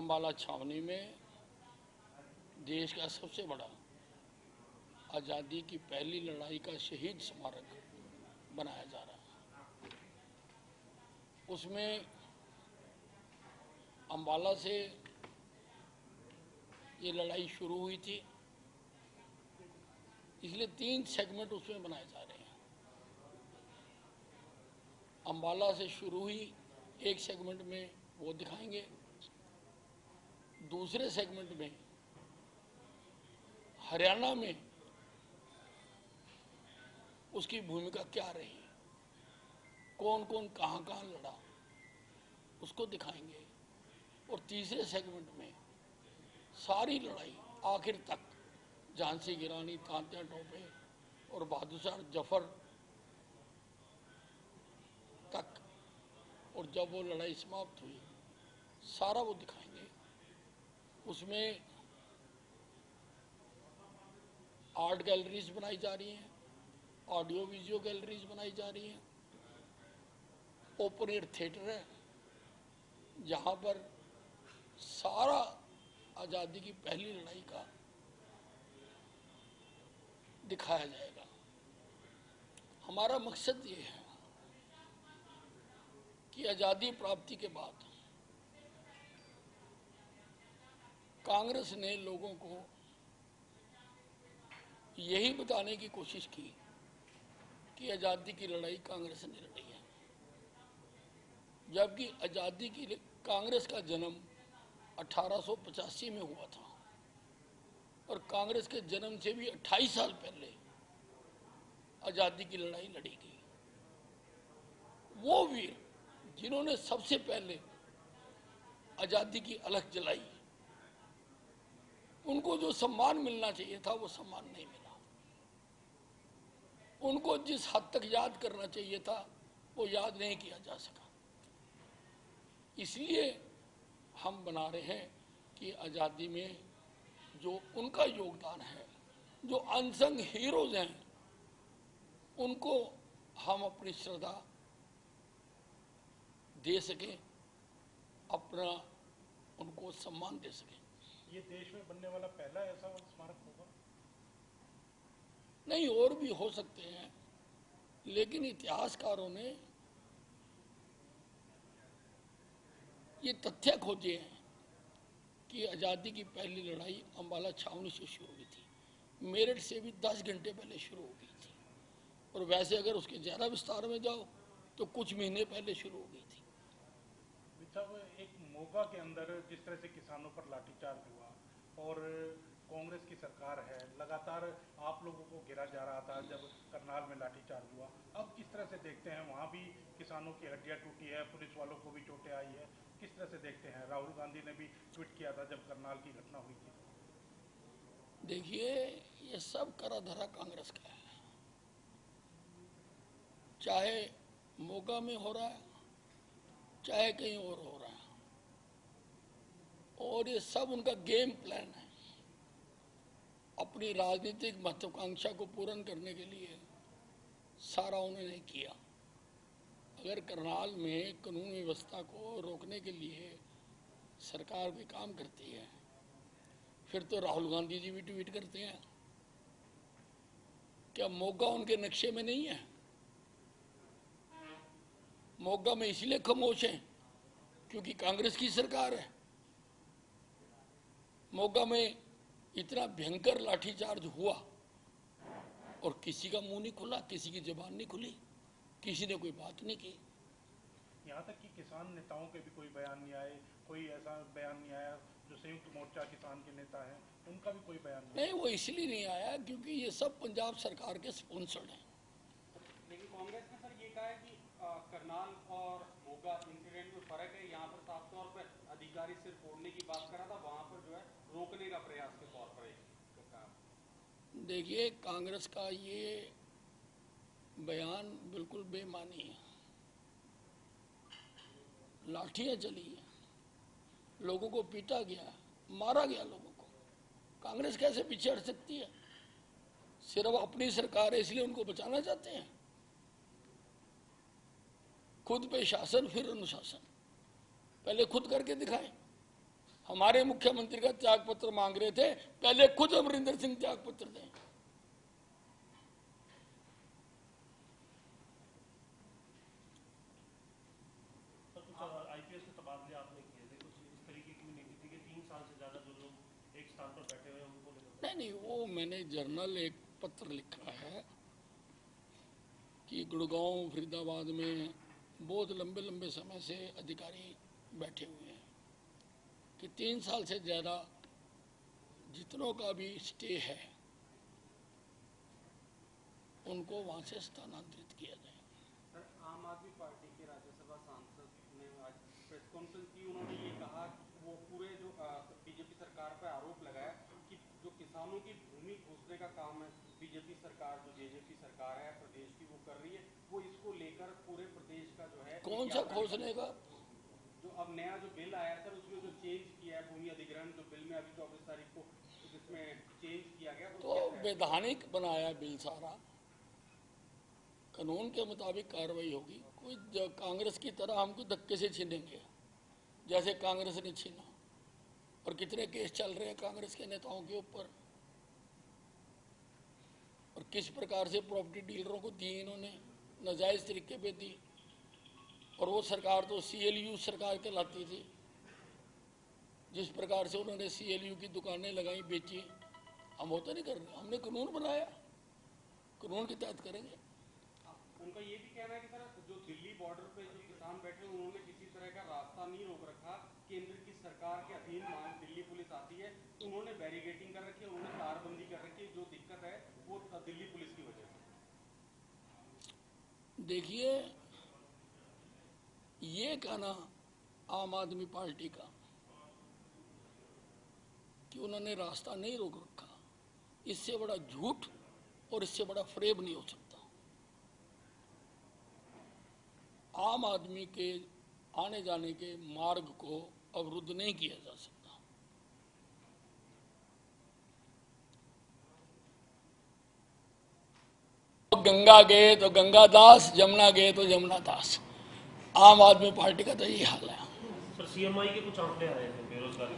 अम्बाला छावनी में देश का सबसे बड़ा आज़ादी की पहली लड़ाई का शहीद स्मारक बनाया जा रहा है। उसमें अम्बाला से ये लड़ाई शुरू हुई थी, इसलिए 3 सेगमेंट उसमें बनाए जा रहे हैं। अम्बाला से शुरू हुई एक सेगमेंट में वो दिखाएंगे, दूसरे सेगमेंट में हरियाणा में उसकी भूमिका क्या रही, कौन कौन कहाँ कहाँ लड़ा, उसको दिखाएंगे। और तीसरे सेगमेंट में सारी लड़ाई आखिर तक, झांसी की रानी, तांत्या टोपे और बहादुर शाह जफर तक, और जब वो लड़ाई समाप्त हुई, सारा वो दिखाएंगे। उसमें आर्ट गैलरीज बनाई जा रही हैं, ऑडियो विजुअल गैलरीज बनाई जा रही हैं, ओपन एयर थिएटर है जहाँ पर सारा आज़ादी की पहली लड़ाई का दिखाया जाएगा। हमारा मकसद ये है कि आज़ादी प्राप्ति के बाद कांग्रेस ने लोगों को यही बताने की कोशिश की कि आज़ादी की लड़ाई कांग्रेस ने लड़ी है, जबकि आज़ादी की कांग्रेस का जन्म 1885 में हुआ था और कांग्रेस के जन्म से भी 28 साल पहले आज़ादी की लड़ाई लड़ी गई। वो वीर जिन्होंने सबसे पहले आज़ादी की अलख जलाई, उनको जो सम्मान मिलना चाहिए था वो सम्मान नहीं मिला। उनको जिस हद तक याद करना चाहिए था वो याद नहीं किया जा सका। इसलिए हम बना रहे हैं कि आज़ादी में जो उनका योगदान है, जो अनसंग हीरोज हैं, उनको हम अपनी श्रद्धा दे सकें, अपना उनको सम्मान दे सकें। ये देश में बनने वाला पहला ऐसा स्मारक होगा? नहीं, और भी हो सकते हैं, लेकिन इतिहासकारों ने ये तथ्य खोजे हैं कि आज़ादी की पहली लड़ाई अम्बाला छावनी से शुरू हुई थी। मेरठ से भी 10 घंटे पहले शुरू हो गई थी, और वैसे अगर उसके ज़्यादा विस्तार में जाओ तो कुछ महीने पहले शुरू हो गई थी। एक मोगा के अंदर जिस तरह से किसानों पर लाठीचार्ज हुआ और कांग्रेस की सरकार है, लगातार आप लोगों को घेरा जा रहा था जब करनाल में लाठीचार्ज हुआ, अब किस तरह से देखते हैं? वहाँ भी किसानों की हड्डियाँ टूटी है, पुलिस वालों को भी चोटें आई है, किस तरह से देखते हैं? राहुल गांधी ने भी ट्वीट किया था जब करनाल की घटना हुई थी। देखिए, ये सब करा धरा कांग्रेस का है, चाहे मोगा में हो रहा है चाहे कहीं और हो रहा है, और ये सब उनका गेम प्लान है। अपनी राजनीतिक महत्वाकांक्षा को पूर्ण करने के लिए सारा उन्होंने किया। अगर करनाल में कानून व्यवस्था को रोकने के लिए सरकार भी काम करती है, फिर तो राहुल गांधी जी भी ट्वीट करते हैं। क्या मोगा उनके नक्शे में नहीं है? मोगा में इसलिए खामोश हैं क्योंकि कांग्रेस की सरकार है। मोगा में इतना भयंकर लाठीचार्ज हुआ और किसी का मुंह नहीं खुला, किसी की जुबान नहीं खुली, किसी ने कोई बात नहीं की। यहाँ तक कि किसान नेताओं के भी कोई बयान नहीं आए, कोई ऐसा बयान नहीं आया जो संयुक्त मोर्चा किसान के नेता हैं, उनका भी कोई बयान नहीं। वो इसलिए नहीं आया क्योंकि ये सब पंजाब सरकार के स्पॉन्सर्ड हैं। लेकिन कांग्रेस ने सर ये कहा है कि करनाल और मोगा इंसिडेंट में फर्क है। यहाँ पर साफ तौर पर अधिकारी सिर फोड़ने की बात कर रहा था, वहां पर जो है रोकने का प्रयास के तौर पर देखिए, कांग्रेस का ये बयान बिल्कुल बेमानी है। लाठियां चली हैं, लोगों को पीटा गया, मारा गया लोगों को। कांग्रेस कैसे पीछे हट सकती है? सिर्फ अपनी सरकार है इसलिए उनको बचाना चाहते हैं। खुद पे शासन फिर अनुशासन, पहले खुद करके दिखाएं। हमारे मुख्यमंत्री का त्यागपत्र मांग रहे थे, पहले खुद अमरिंदर सिंह त्यागपत्र दें। आईपीएस के तबादले आपने किए थे, कुछ इस तरीके की नीति थी कि 3 साल से ज्यादा जो लोग एक स्थान पर बैठे हुए हैं उनको लेकर? नहीं, वो मैंने जर्नल एक पत्र लिखा है कि गुड़गांव फरीदाबाद में बहुत लंबे लंबे समय से अधिकारी बैठे हुए हैं कि 3 साल से ज़्यादा जितनों का भी स्टे है उनको वहाँ से स्थानांतरित किया जाए। सर, आम आदमी पार्टी के राज्यसभा सांसद ने आज प्रेस कॉन्फ्रेंस की, उन्होंने ये कहा कि वो पूरे जो बीजेपी सरकार पर आरोप लगाया कि जो किसानों की भूमि घोषणे का काम है बीजेपी सरकार, जो जेजेपी सरकार है प्रदेश की, वो कर रही है, वो इसको लेकर पूरे प्रदेश का जो है कौन सा घोषणे का? जो अब नया जो बिल आया सर, उसमें जो चेंज किया है भूमि अधिग्रहण, जो बिल में अभी 24 तारीख को जिसमें चेंज किया गया, तो वैधानिक बनाया बिल, सारा कानून के मुताबिक कार्रवाई होगी। कोई कांग्रेस की तरह हमको धक्के से छीनेंगे जैसे कांग्रेस ने छीना, और कितने केस चल रहे हैं कांग्रेस के नेताओं के ऊपर, और किस प्रकार से प्रॉपर्टी डीलरों को दी इन्होंने, नाजायज तरीके पे दी। और वो सरकार तो CLU सरकार कहलाती थी, जिस प्रकार से उन्होंने CLU की दुकानें लगाई, बेची। हम वो तो नहीं कर रहे, हमने कानून बनाया, कानून के तहत करेंगे। उनका ये भी कहना है कि सर, जो दिल्ली बॉर्डर पे जो किसान बैठे हैं उन्होंने किसी तरह का रास्ता नहीं रोक रखा, केंद्र की सरकार के अधीन दिल्ली पुलिस आती है, उन्होंने बैरिकेडिंग कर रखी है, उन्होंने तारबंदी कर रखी है, जो दिक्कत है वो दिल्ली पुलिस की वजह से। देखिए, ये कहना आम आदमी पार्टी का कि उन्होंने रास्ता नहीं रोक रखा, इससे बड़ा झूठ और इससे बड़ा फ्रेब नहीं हो सकता। आम आदमी के आने जाने के मार्ग को अवरुद्ध नहीं किया जा सकता। गंगा गए तो गंगा दास, जमुना गए तो जमुना दास। आम आदमी पार्टी का तो यही हाल है। सर, CMI के कुछ आंकड़े आए हैं बेरोजगारी